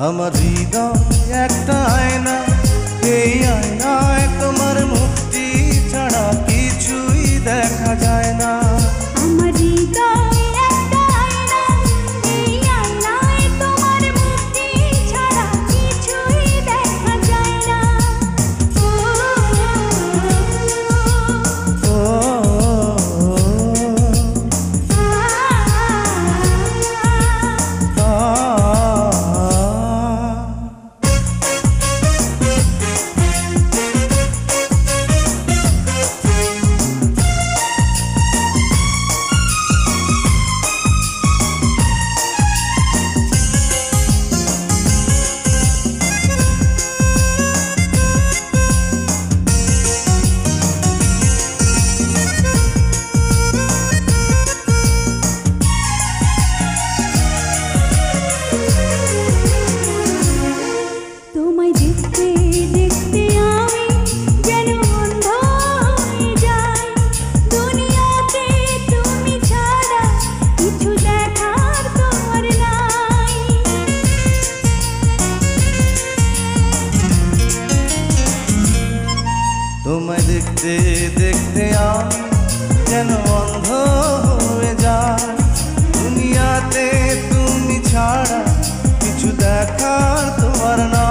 আমার হৃদয় একটা আয়না, এই আয়নায় তোমার মুক্তি ছাড়া কিছুই দেখা যায় না। আমার হৃদয় একটা আয়না, এই আয়নায় তোমার মুক্তি ছাড়া কিছুই দেখা যায় না। ও তোমায় দেখতে দেখতে আমি যেন অন্ধ হয়ে যাই। দুনিয়াতে তুমি ছাড়া কিছু দেখার তোমার নাই। তোমায় দেখতে দেখতে আমি যেন অন্ধ হয়ে যাই। দুনিয়াতে তুমি ছাড়া কিছু দেখার তোমার না।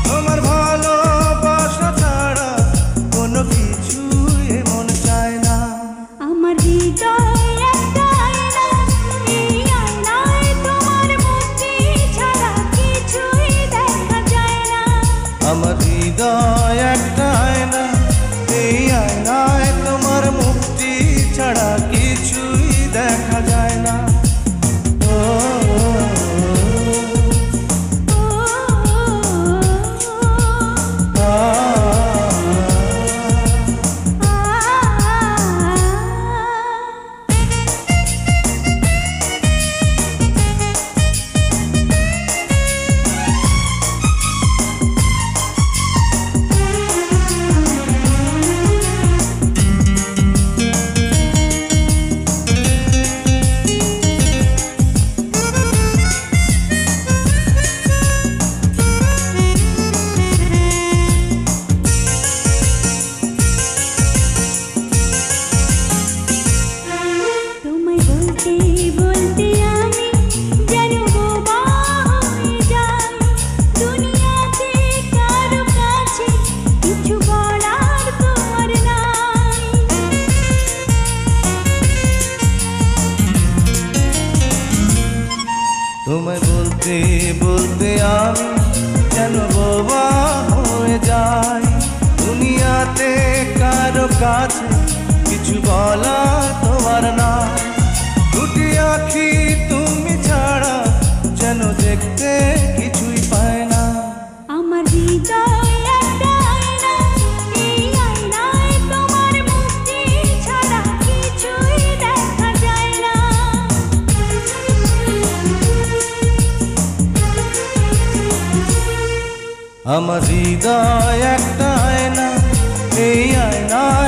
তোমার ভালোবাসা ছাড়া কোনো কিছু এমন চায় না। আমার হৃদয় একটা আয়না, এই আয়নায় তোমার মুক্তি ছাড়া কিছুই দেখা যায় না। আমার হৃদয় একটা আয়না, এই আয়নায় তোমার মুক্তি ছাড়া কিছুই দেখা যায় না। ও তোমায় বলতে বলতে আমি যেন বোবা হয়ে যাই। দুনিয়াতে কারো কাছে কিছু বলার তোমার নাই। তোমায় বলতে বলতে আমি যেন বোবা হয়ে যাই। দুনিয়াতে কারো কাছে কিছু বলার তোমার না। দুটি আঁখি তুমি ছাড়া যেন দেখতে কিছুই পায় না। আমার হৃদয় একটা আয়না, এই আয়নায় তোমার মুক্তি ছাড়া কিছুই দেখা যায় না। আমার হৃদয় একটা আয়না, এই আয়নায়